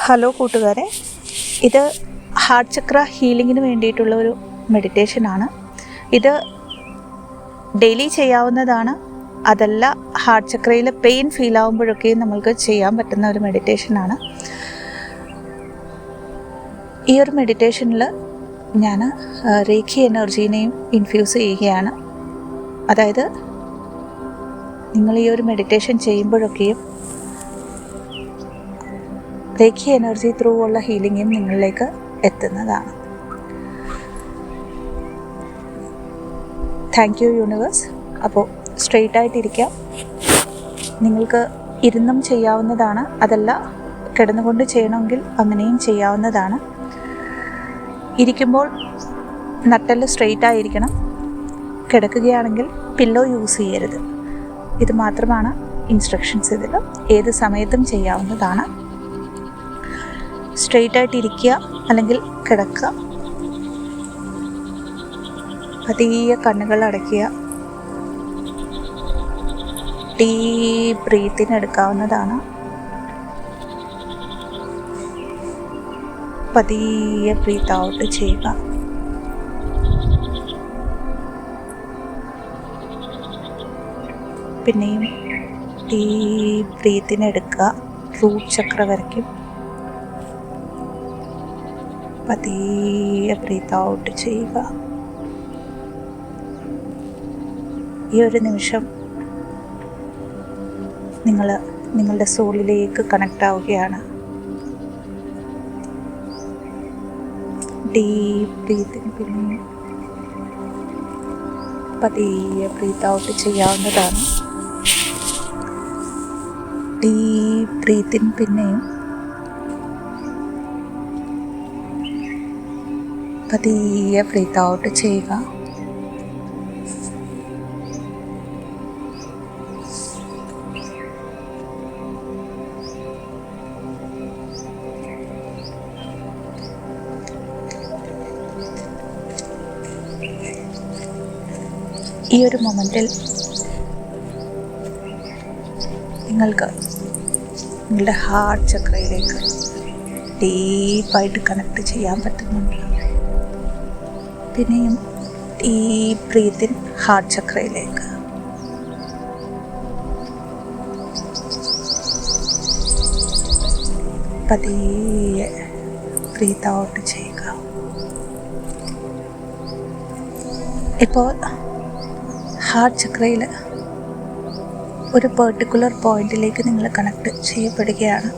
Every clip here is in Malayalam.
ഹലോ കൂട്ടുകാരെ, ഇത് ഹാർട്ട് ചക്ര ഹീലിങ്ങിന് വേണ്ടിയിട്ടുള്ള ഒരു മെഡിറ്റേഷനാണ്. ഇത് ഡെയിലി ചെയ്യാവുന്നതാണ്. അതല്ല, ഹാർട്ട് ചക്രയിൽ പെയിൻ ഫീൽ ആകുമ്പോഴൊക്കെ നമ്മൾക്ക് ചെയ്യാൻ പറ്റുന്ന ഒരു മെഡിറ്റേഷനാണ്. ഈ ഒരു മെഡിറ്റേഷനിൽ ഞാൻ റേഖി എനർജീനെയും ഇൻഫ്യൂസ് ചെയ്യുകയാണ്. അതായത് നിങ്ങൾ ഈ ഒരു മെഡിറ്റേഷൻ ചെയ്യുമ്പോഴൊക്കെയും റേഖി എനർജി ത്രൂ ഉള്ള ഹീലിങ്ങും നിങ്ങളിലേക്ക് എത്തുന്നതാണ്. Thank you universe. അപ്പോൾ സ്ട്രെയിറ്റ് ആയിട്ടിരിക്കാം. നിങ്ങൾക്ക് ഇരുന്നും ചെയ്യാവുന്നതാണ്, അതല്ല കിടന്നുകൊണ്ട് ചെയ്യണമെങ്കിൽ അങ്ങനെയും ചെയ്യാവുന്നതാണ്. ഇരിക്കുമ്പോൾ നട്ടെല്ല് സ്ട്രെയിറ്റ് ആയിരിക്കണം. കിടക്കുകയാണെങ്കിൽ പില്ലോ യൂസ് ചെയ്യരുത്. ഇത് മാത്രമാണ് ഇൻസ്ട്രക്ഷൻസ്. ഇതിൽ ഏത് സമയത്തും ചെയ്യാവുന്നതാണ്. സ്ട്രെയിറ്റ് ആയിട്ട് ഇരിക്കുക അല്ലെങ്കിൽ കിടക്കുക. പതിയെ കണ്ണുകൾ അടയ്ക്കുക. ഡീപ്പ് ബ്രീത്തിങ് എടുക്കാവുന്നതാണ്. പതിയെ ബ്രീത്ത് ഔട്ട് ചെയ്യുക. പിന്നെയും ഡീപ്പ് ബ്രീത്തിങ് എടുക്കുക. റൂട്ട് ചക്ര വരയ്ക്കും. പതിയെ ബ്രീത്ത് ഔട്ട് ചെയ്യുക. ഈ ഒരു നിമിഷം നിങ്ങളുടെ സോളിലേക്ക് കണക്റ്റ് ആവുകയാണ്. ഡീപ്പ് ബ്രീത്തിങ് പിന്നെ പതിയെ ബ്രീത്ത് ഔട്ട് ചെയ്യാവുന്നതാണ്. ഡീപ്പ് ബ്രീത്തിങ് പിന്നെയും പതിയെ ബ്രീത്ത് ഔട്ട് ചെയ്യുക. ഈ ഒരു മൊമെൻറ്റിൽ നിങ്ങൾക്ക് നിങ്ങളുടെ ഹാർട്ട് ചക്രയിലേക്ക് ഡീപ്പായിട്ട് കണക്ട് ചെയ്യാൻ പറ്റുന്നുണ്ട്. പിന്നെയും ഡീപ്പ് ബ്രീത്തിങ് ഹാർട്ട് ചക്രയിലേക്ക്. പതിയെ ബ്രീത്ത് ഔട്ട് ചെയ്യുക. ഇപ്പോൾ ഹാർട്ട് ചക്രയിൽ ഒരു പെർട്ടിക്കുലർ പോയിന്റിലേക്ക് നിങ്ങൾ കണക്ട് ചെയ്യപ്പെടുകയാണ്.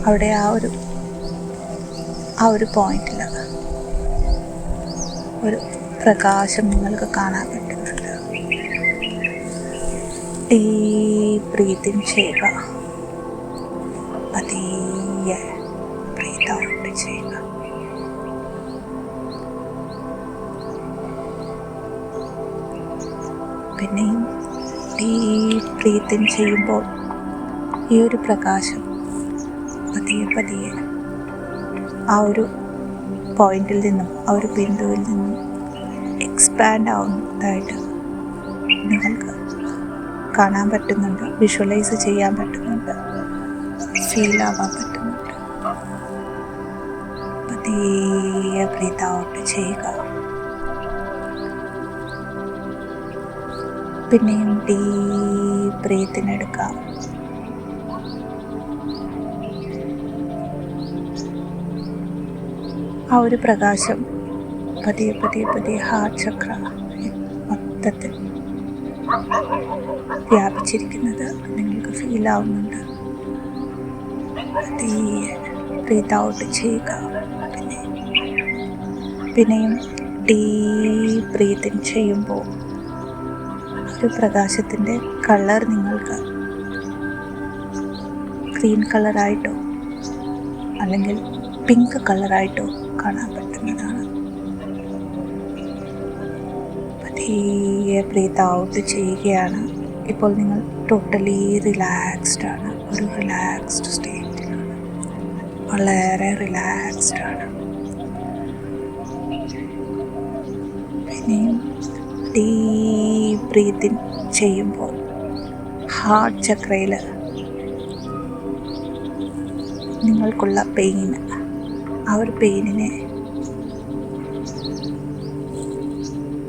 അവിടെ ആ ഒരു പോയിന്റിൽ ഒരു പ്രകാശം നിങ്ങൾക്ക് കാണാൻ പറ്റുന്നുണ്ട്. ഡീപ്പ് ബ്രീത്തിങ് ചെയ്യുക. പതിയെ ബ്രീത്ത് ഔട്ട് ചെയ്യുക. പിന്നെയും ഡീപ്പ് ബ്രീത്തിങ് ചെയ്യുമ്പോൾ ഈ ഒരു പ്രകാശം പതിയെ ആ ഒരു പോയിന്റിൽ നിന്നും ആ ഒരു ബിന്ദുവിൽ നിന്നും എക്സ്പാൻഡ് ആവുന്നതായിട്ട് നിങ്ങൾക്ക് കാണാൻ പറ്റുന്നുണ്ട്. വിഷ്വലൈസ് ചെയ്യാൻ പറ്റുന്നുണ്ട്. ഫീൽ ആവാൻ പറ്റുന്നുണ്ട്. പതിയെ ബ്രീത്ത് ഔട്ട് ചെയ്യുക. പിന്നെയും ഡീപ്പ് ബ്രീത്തിങ് എടുക്കാം. ആ ഒരു പ്രകാശം പതിയെ ഹാർട്ട് ചക്ര മൊത്തത്തിൽ വ്യാപിച്ചിരിക്കുന്നത് നിങ്ങൾക്ക് ഫീൽ ആവുന്നുണ്ട്. പതിയെ ബ്രീത്ത് ഔട്ട് ചെയ്യുക. പിന്നെയും ഡീപ്പ് ബ്രീത്തിങ് ചെയ്യുമ്പോൾ ഒരു പ്രകാശത്തിൻ്റെ കളർ നിങ്ങൾക്ക് ഗ്രീൻ കളറായിട്ടോ അല്ലെങ്കിൽ പിങ്ക് കളറായിട്ടോ കാണാൻ പറ്റുന്നതാണ്. പതിയെ ബ്രീത്ത് ഔട്ട് ചെയ്യുകയാണ്. ഇപ്പോൾ നിങ്ങൾ ടോട്ടലി റിലാക്സ്ഡ് ആണ്. ഒരു റിലാക്സ്ഡ് സ്റ്റേറ്റിലാണ്. വളരെ റിലാക്സ്ഡ് ആണ്. പിന്നെയും ഡീപ്പ് ബ്രീത്തിങ് ചെയ്യുമ്പോൾ ഹാർട്ട് ചക്രയിൽ നിങ്ങൾക്കുള്ള പെയിൻ, ആ ഒരു പെയിനിനെ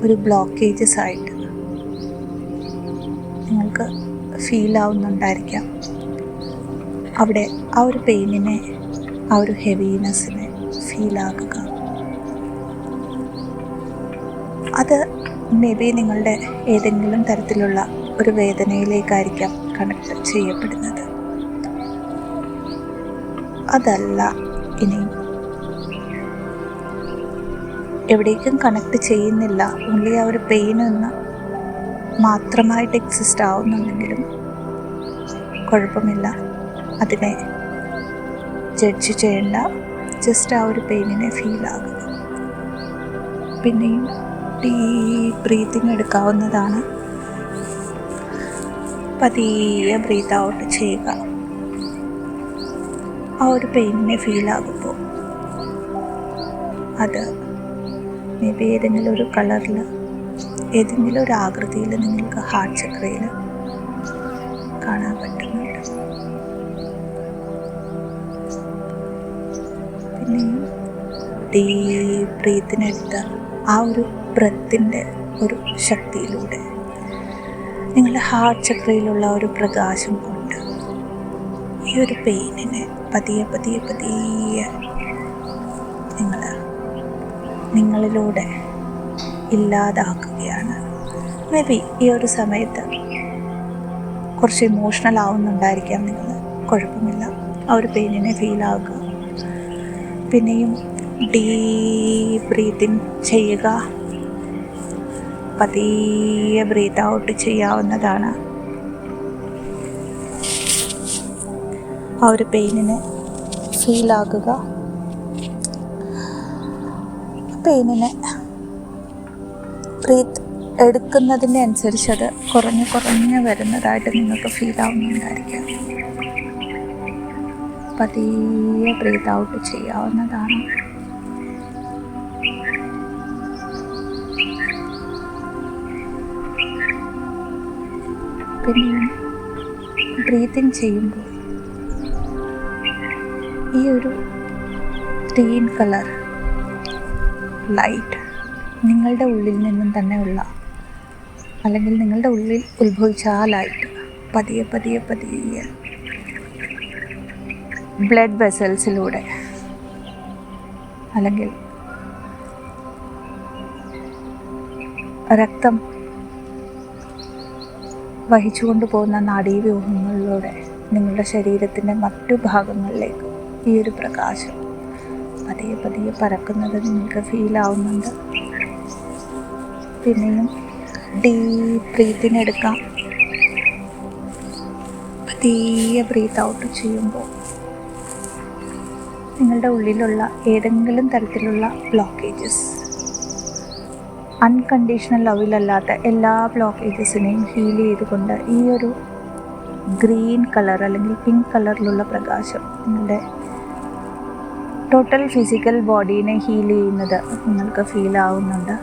ഒരു ബ്ലോക്കേജസ് ആയിട്ട് നിങ്ങൾക്ക് ഫീൽ ആവുന്നുണ്ടായിരിക്കാം. അവിടെ ആ ഒരു പെയിനിനെ, ആ ഒരു ഹെവിനെസ്സിനെ ഫീൽ ആകുക. അത് മേ ബി നിങ്ങളുടെ ഏതെങ്കിലും തരത്തിലുള്ള ഒരു വേദനയിലേക്കായിരിക്കാം കണക്ട് ചെയ്യപ്പെടുന്നത്. അതല്ല, ഇനിയും എവിടേക്കും കണക്ട് ചെയ്യുന്നില്ല, ഓൺലി ആ ഒരു പെയിനൊന്ന് മാത്രമായിട്ട് എക്സിസ്റ്റ് ആവുന്നുണ്ടെങ്കിലും കുഴപ്പമില്ല. അതിനെ ജഡ്ജ് ചെയ്യേണ്ട, ജസ്റ്റ് ആ ഒരു പെയിനിനെ ഫീൽ ആകുക. പിന്നെയും ഡീപ്പ് ബ്രീത്തിങ് എടുക്കാവുന്നതാണ്. പതിയെ ബ്രീത്ത് ഔട്ട് ചെയ്യുക. ആ ഒരു പെയിനിനെ ഫീൽ ആകുമ്പോൾ അത് മേ ബി ഏതെങ്കിലും ഒരു കളറിൽ, ഏതെങ്കിലും ഒരു ആകൃതിയിൽ നിങ്ങൾക്ക് ഹാർട്ട് ചക്രയിൽ കാണാൻ പറ്റുന്നുണ്ട്. പിന്നെയും ഡീപ്പ് ബ്രീത്തിനെടുത്ത് ആ ഒരു ബ്രെത്തിൻ്റെ ഒരു ശക്തിയിലൂടെ നിങ്ങളുടെ ഹാർട്ട് ചക്രയിലുള്ള ഒരു പ്രകാശം കൊണ്ട് ഈ ഒരു പെയിനിനെ പതിയെ പതിയെ പതിയെ നിങ്ങളിലൂടെ ഇല്ലാതാക്കുകയാണ്. മേ ബി ഈ ഒരു സമയത്ത് കുറച്ച് ഇമോഷണൽ ആവുന്നുണ്ടായിരിക്കാം നിങ്ങൾ, കുഴപ്പമില്ല. ആ ഒരു പെയിനിനെ ഫീൽ ആക്കുക. പിന്നെയും ഡീപ്പ് ബ്രീത്തിങ് ചെയ്യുക. പതിയെ ബ്രീത്ത് ഔട്ട് ചെയ്യാവുന്നതാണ്. ആ ഒരു പെയിനിനെ ഫീൽ ആക്കുക. പെയിനിനെ ബ്രീത്ത് എടുക്കുന്നതിൻ്റെ അനുസരിച്ച് അത് കുറഞ്ഞ് വരുന്നതായിട്ട് നിങ്ങൾക്ക് ഫീൽ ആവുന്നുണ്ടായിരിക്കാം. പതിയെ ബ്രീത്ത് ഔട്ട് ചെയ്യാവുന്നതാണ്. പിന്നെ ബ്രീത്തിങ് ചെയ്യുമ്പോൾ ഈ ഒരു ഗ്രീൻ കളർ ലൈറ്റ് നിങ്ങളുടെ ഉള്ളിൽ നിന്നും തന്നെയുള്ള, അല്ലെങ്കിൽ നിങ്ങളുടെ ഉള്ളിൽ ഉത്ഭവിച്ച ആ ലൈറ്റ് പതിയെ പതിയെ പതിയെ ബ്ലഡ് വെസൽസിലൂടെ, അല്ലെങ്കിൽ രക്തം വഹിച്ചുകൊണ്ട് പോകുന്ന നാഡീവ്യൂഹങ്ങളിലൂടെ നിങ്ങളുടെ ശരീരത്തിൻ്റെ മറ്റു ഭാഗങ്ങളിലേക്ക് ഈ ഒരു പ്രകാശം പതിയെ പതിയെ പരക്കുന്നത് നിങ്ങൾക്ക് ഫീൽ ആവുന്നുണ്ട്. പിന്നെയും ഡീപ്പ് ബ്രീത്തിങ് എടുക്കാം. പതിയെ ബ്രീത്ത് ഔട്ട് ചെയ്യുമ്പോൾ നിങ്ങളുടെ ഉള്ളിലുള്ള ഏതെങ്കിലും തരത്തിലുള്ള ബ്ലോക്കേജസ്, അൺകണ്ടീഷണൽ ലവിലല്ലാത്ത എല്ലാ ബ്ലോക്കേജസിനെയും ഹീൽ ചെയ്തുകൊണ്ട് ഈ ഒരു ഗ്രീൻ കളർ അല്ലെങ്കിൽ പിങ്ക് കളറിലുള്ള പ്രകാശം നിങ്ങളുടെ ടോട്ടൽ ഫിസിക്കൽ ബോഡീനെ ഹീൽ ചെയ്യുന്നത് നിങ്ങൾക്ക് ഫീൽ ആവുന്നുണ്ട്.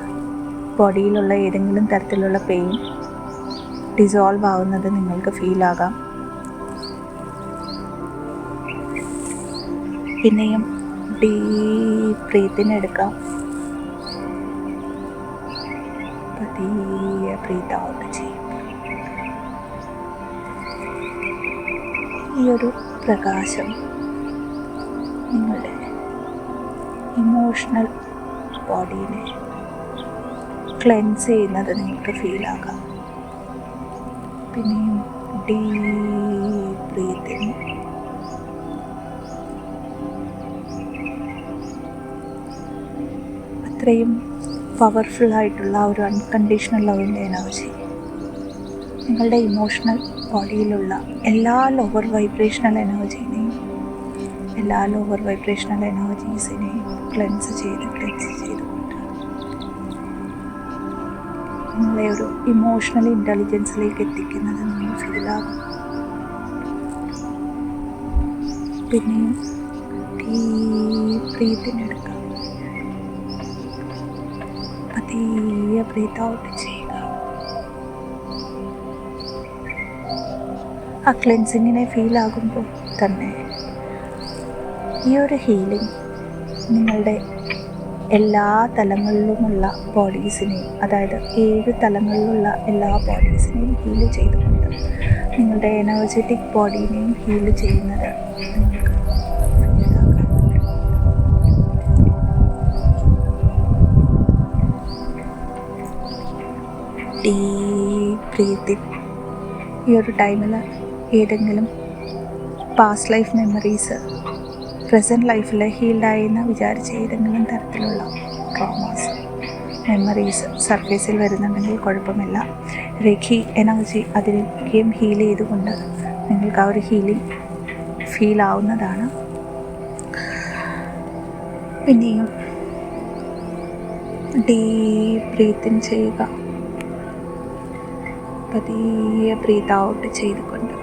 ബോഡിയിലുള്ള ഏതെങ്കിലും തരത്തിലുള്ള പെയിൻ ഡിസോൾവ് ആവുന്നത് നിങ്ങൾക്ക് ഫീൽ ആകാം. പിന്നെയും ഡീപ്പ് ബ്രീത്തിങ് എടുക്കാം. പതിയെ ബ്രീത്ത് ഔട്ട് ചെയ്യും. ഈ ഒരു പ്രകാശം നിങ്ങളുടെ ഇമോഷണൽ ബോഡീനെ ക്ലെൻസ് ചെയ്യുന്നത് നിങ്ങൾക്ക് ഫീൽ ആകാം. പിന്നെയും ഡീപ്പ് ബ്രീത്തിങ്. അത്രയും പവർഫുൾ ആയിട്ടുള്ള ഒരു അൺകണ്ടീഷണൽ ലവിൻ്റെ എനർജി നിങ്ങളുടെ ഇമോഷണൽ ബോഡിയിലുള്ള എല്ലാ ലോവർ വൈബ്രേഷണൽ എനർജീസിനെയും ക്ലെൻസ് ചെയ്തുകൊണ്ട് നിങ്ങളെ ഒരു ഇമോഷണൽ ഇൻ്റലിജൻസിലേക്ക് എത്തിക്കുന്നത് നിങ്ങൾ ഫീലാകും. പിന്നെയും ഡീപ്പ് ബ്രീത്തിങ് എടുക്കാം. പതിയെ ബ്രീത്ത് ഔട്ട് ചെയ്യുക. ആ ക്ലെൻസിങ്ങിനെ ഫീൽ ആകുമ്പോൾ തന്നെ ഈ ഒരു ഹീലിംഗ് നിങ്ങളുടെ എല്ലാ തലങ്ങളിലുമുള്ള ബോഡീസിനെയും, അതായത് 7 തലങ്ങളിലുള്ള എല്ലാ ബോഡീസിനെയും ഹീൽ ചെയ്തുകൊണ്ട് നിങ്ങളുടെ എനർജറ്റിക് ബോഡീനെയും ഹീൽ ചെയ്യുന്നത് നിങ്ങൾക്ക് ഫീലാക്കാൻ പറ്റും. Deep breathing. ഈ ഒരു ടൈമിൽ ഏതെങ്കിലും പാസ്റ്റ് ലൈഫ് മെമ്മറീസ് പ്രസൻറ്റ് ലൈഫിൽ ഹീൽഡായി എന്ന് വിചാരിച്ച് ഏതെങ്കിലും തരത്തിലുള്ള ട്രോമാസ് മെമ്മറീസ് സർഫേസിൽ വരുന്നുണ്ടെങ്കിൽ കുഴപ്പമില്ല. രഖി എനർജി അതിലേക്കും ഹീൽ ചെയ്തുകൊണ്ട് നിങ്ങൾക്ക് ആ ഒരു ഹീലിംഗ് ഫീൽ ആവുന്നതാണ്. പിന്നെയും ഡീപ് ബ്രീത്തിങ് ചെയ്യുക. പതിയെ ബ്രീത്ത് ഔട്ട് ചെയ്തുകൊണ്ട്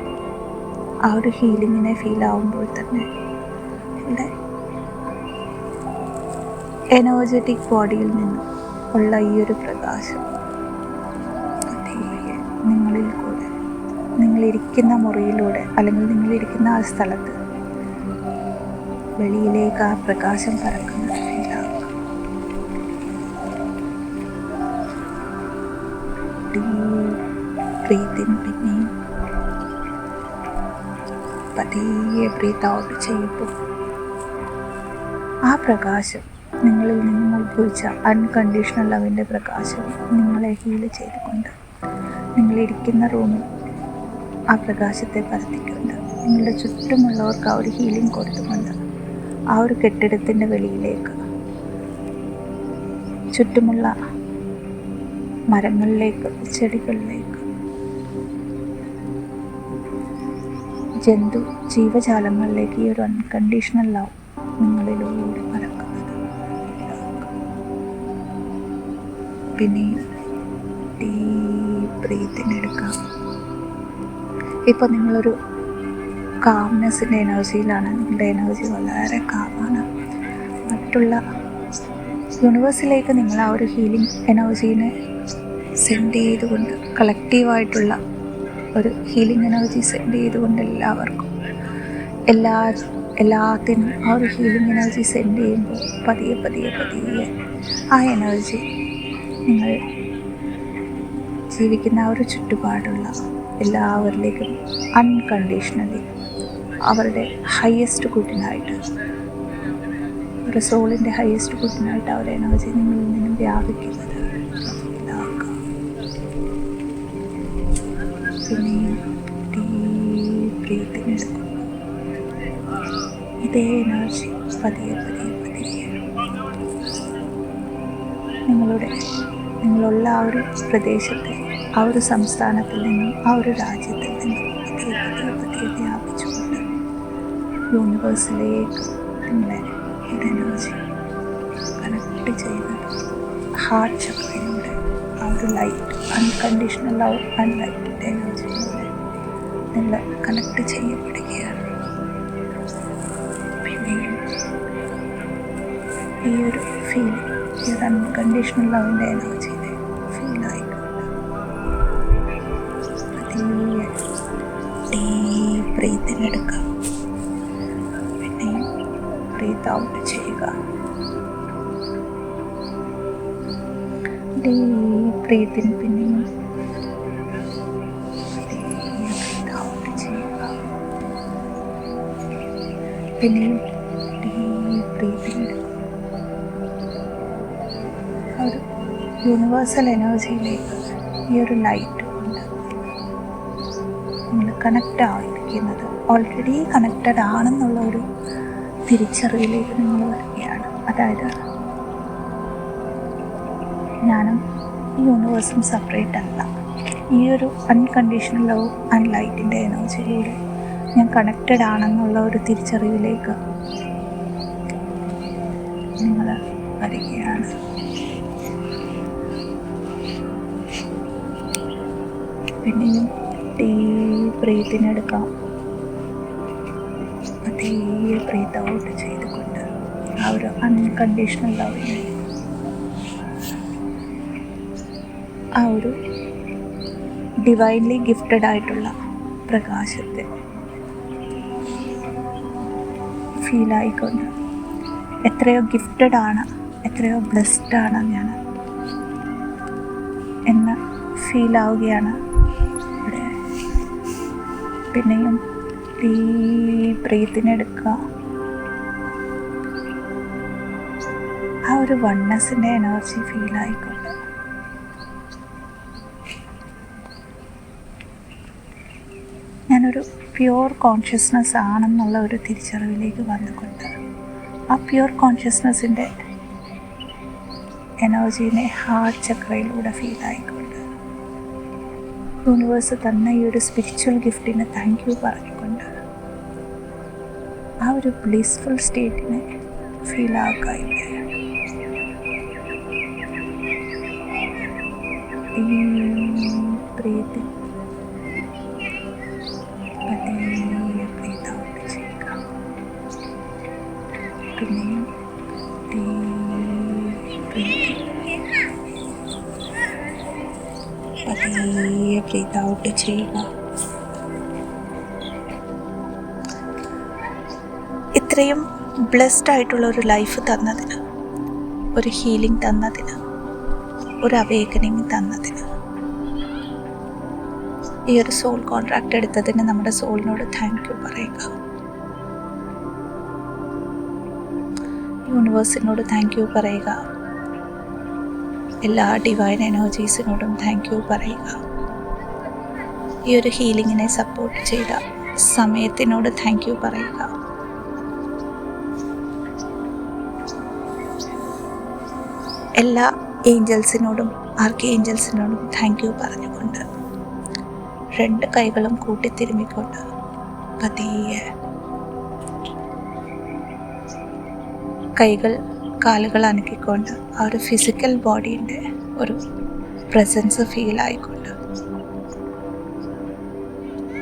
ആ ഒരു ഹീലിങ്ങിനെ ഫീൽ ആവുമ്പോൾ തന്നെ ഇവിടെ എനർജറ്റിക് ബോഡിയിൽ നിന്നും ഉള്ള ഈ ഒരു പ്രകാശം പതിയെ നിങ്ങളിൽ കൂടെ, നിങ്ങളിരിക്കുന്ന മുറിയിലൂടെ അല്ലെങ്കിൽ നിങ്ങളിരിക്കുന്ന ആ സ്ഥലത്ത് വെളിയിലേക്ക് ആ പ്രകാശം പരക്കുന്നത് ഫീലാവുക. ബ്രീത്തിങ്. പിന്നെയും പതിയെ ബ്രീത്ത് ഔട്ട് ചെയ്യുമ്പോൾ ആ പ്രകാശം നിങ്ങളിൽ നിന്നും ഉത്ഭവിച്ച അൺകണ്ടീഷണൽ ലവിൻ്റെ പ്രകാശം നിങ്ങളെ ഹീൽ ചെയ്തുകൊണ്ട് നിങ്ങളിരിക്കുന്ന റൂമിൽ ആ പ്രകാശത്തെ പരത്തിക്കൊണ്ട് നിങ്ങളുടെ ചുറ്റുമുള്ളവർക്ക് ആ ഒരു ഹീലിംഗ് കൊടുത്തുകൊണ്ട് ആ ഒരു കെട്ടിടത്തിൻ്റെ വെളിയിലേക്ക്, ചുറ്റുമുള്ള മരങ്ങളിലേക്ക്, ചെടികളിലേക്ക്, ജീവജാലങ്ങളിലേക്ക് ഈ ഒരു അൺകണ്ടീഷണൽ ലവ് നിങ്ങളിലൂടെ പരക്കുന്നത്. പിന്നെയും ഡീപ് ബ്രീത്തിങ് എടുക്കാം. ഇപ്പോൾ നിങ്ങളൊരു കാംനെസ്സിൻ്റെ എനർജിയിലാണ്. നിങ്ങളുടെ എനർജി വളരെ കാമാണ്. മറ്റുള്ള യൂണിവേഴ്സിലേക്ക് നിങ്ങൾ ആ ഒരു ഹീലിംഗ് എനർജീനെ സെൻഡ് ചെയ്തുകൊണ്ട്, കളക്റ്റീവായിട്ടുള്ള ഒരു ഹീലിംഗ് എനർജി സെൻഡ് ചെയ്തുകൊണ്ട് എല്ലാവർക്കും എല്ലാത്തിനും ആ ഒരു ഹീലിംഗ് എനർജി സെൻഡ് ചെയ്യുമ്പോൾ പതിയെ പതിയെ പതിയെ ആ എനർജി നിങ്ങൾ ജീവിക്കുന്ന ആ ഒരു ചുറ്റുപാടുള്ള എല്ലാവരിലേക്കും അൺകണ്ടീഷണലി അവരുടെ ഹയസ്റ്റ് ഗുഡിനായിട്ട്, ഒരു സോളിൻ്റെ ഹയസ്റ്റ് ഗുഡിനായിട്ട് ആ ഒരു എനർജി നിങ്ങളിൽ നിന്നും വ്യാപിക്കുന്നത് ഫീലാക്കുക. പിന്നെയും ഡീപ് ബ്രീത്തിങ് എടുക്കുക. ഇതേ എനർജി പതിയെ പതിയെ പതിയെ നിങ്ങളുള്ള ആ ഒരു പ്രദേശത്തെ, ആ ഒരു സംസ്ഥാനത്തിൽ നിന്നും, ആ ഒരു രാജ്യത്തിൽ നിന്നും പതിയെ പതിയെ പതിയെ വ്യാപിച്ചുകൊണ്ട് യൂണിവേഴ്സിലേക്ക് നിങ്ങളെ ഇത് എനർജി കണക്ട് ചെയ്യുന്നത് ഹാർട്ട് ചക്രയിലൂടെ ആ ഒരു ലൈറ്റ്, അൺകണ്ടീഷണൽ ലവ് ആൻഡ് ലൈറ്റിൻ്റെ എനർജിയിലൂടെ നിങ്ങൾ കണക്ട് ചെയ്യപ്പെടുകയാണ്. പിന്നെയും ഈ ഒരു ഫീലിംഗ്, ഈ ഒരു അൺകണ്ടീഷണൽ ലവിൻ്റെ എനർജിയിലെ ഫീലായിക്കൊണ്ട് പതിയെ ഡീപ് ബ്രീത്തിങ് എടുക്കുക. പിന്നെയും ബ്രീത്ത് ഔട്ട് ചെയ്യുക. Deep breathing. പിന്നെയും ബ്രീത്ത് ഔട്ട് ചെയ്യുക. പിന്നെയും ഡീപ് ബ്രീത്തിങ് എടുക്കുക. ഒരു യൂണിവേഴ്സൽ എനർജിയിലേക്ക് ഈ ഒരു ലൈറ്റ് കൊണ്ട് നിങ്ങൾ കണക്റ്റ് ആയിരിക്കുന്നത്, ഓൾറെഡി കണക്റ്റഡ് ആണെന്നുള്ള ഒരു തിരിച്ചറിവിലേക്ക് നിങ്ങൾ വരികയാണ്. അതായത് ഞാനും ഈ യൂണിവേഴ്സും സെപ്പറേറ്റ് അല്ല. ഈ ഒരു അൺകണ്ടീഷണൽ ലവ് ആൻഡ് ലൈറ്റിൻ്റെ എനർജിയിലൂടെ ഞാൻ കണക്റ്റഡ് ആണെന്നുള്ള ഒരു തിരിച്ചറിവിലേക്ക് നിങ്ങൾ വരികയാണ്. പിന്നെയും ഡീപ് ബ്രീത്തിങ് എടുക്കാം. പതിയെ ബ്രീത്ത് ഔട്ട് ചെയ്തുകൊണ്ട് ആ ഒരു അൺകണ്ടീഷണൽ ലവിനെ, ആ ഒരു ഡിവൈൻലി ഗിഫ്റ്റഡ് ആയിട്ടുള്ള പ്രകാശത്തെ ഫീലായിക്കൊണ്ട് എത്രയോ ഗിഫ്റ്റഡ് ആണ്, എത്രയോ ബ്ലെസ്ഡ് ആണ് ഞാൻ എന്ന് ഫീലാവുകയാണ് ഇവിടെ. പിന്നെയും ഡീപ് ബ്രീത്തിനെടുക്കുക. ആ ഒരു വണ്ണസിൻ്റെ എനർജി ഫീലായിക്കൊണ്ട് ഞാനൊരു പ്യുവർ കോൺഷ്യസ്നെസ് ആണെന്നുള്ള ഒരു തിരിച്ചറിവിലേക്ക് വന്നുകൊണ്ട് ആ പ്യുവർ കോൺഷ്യസ്നെസ്സിൻ്റെ എനർജീനെ ഹാർട്ട് ചക്രയിലൂടെ ഫീലായിക്കൊണ്ട് യൂണിവേഴ്സ് തന്ന ഈ ഒരു സ്പിരിച്വൽ ഗിഫ്റ്റിന് താങ്ക് യു പറഞ്ഞുകൊണ്ട് ആ ഒരു ബ്ലിസ്ഫുൾ സ്റ്റേറ്റിനെ ഫീലാക്കുക. ഇവിടെ ബ്രീത്തിങ് ബ്രീത്ത് ഔട്ട് ചെയ്യുക. പിന്നെയും പതിയെ ബ്രീത്ത് ഔട്ട് ചെയ്യുക. ഇത്രയും ബ്ലെസ്ഡ് ആയിട്ടുള്ള ഒരു ലൈഫ് തന്നതിന്, ഒരു ഹീലിംഗ് തന്നതിന്, ഒരു അവേക്കനിങ് തന്നതിന്, ഈ ഒരു സോൾ കോൺട്രാക്റ്റ് എടുത്തതിന് നമ്മുടെ സോളിനോട് താങ്ക് യു പറയുക. യൂണിവേഴ്സിനോട് താങ്ക് യു പറയുക. എല്ലാ ഡിവൈൻ എനർജീസിനോടും താങ്ക് യു പറയുക. ഈ ഒരു ഹീലിങ്ങിനെ സപ്പോർട്ട് ചെയ്ത സമയത്തിനോട് താങ്ക് യു പറയുക. എല്ലാ ഏഞ്ചൽസിനോടും ആർക്കി ഏഞ്ചൽസിനോടും താങ്ക് യു പറഞ്ഞുകൊണ്ട് 2 കൈകളും കൂട്ടിത്തിരുമ്മിക്കൊണ്ട് പതിയെ കൈകൾ കാലുകൾ അനക്കിക്കൊണ്ട് ആ ഒരു ഫിസിക്കൽ ബോഡീൻ്റെ ഒരു പ്രസൻസ് ഫീൽ ആയിക്കൊണ്ട്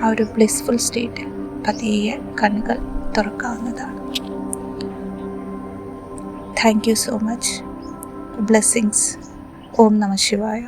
ആ ഒരു ബ്ലിസ്ഫുൾ സ്റ്റേറ്റിൽ പതിയെ കണ്ണുകൾ തുറക്കാവുന്നതാണ്. Thank you so much. Blessings. ഓം നമഃ ശിവായ.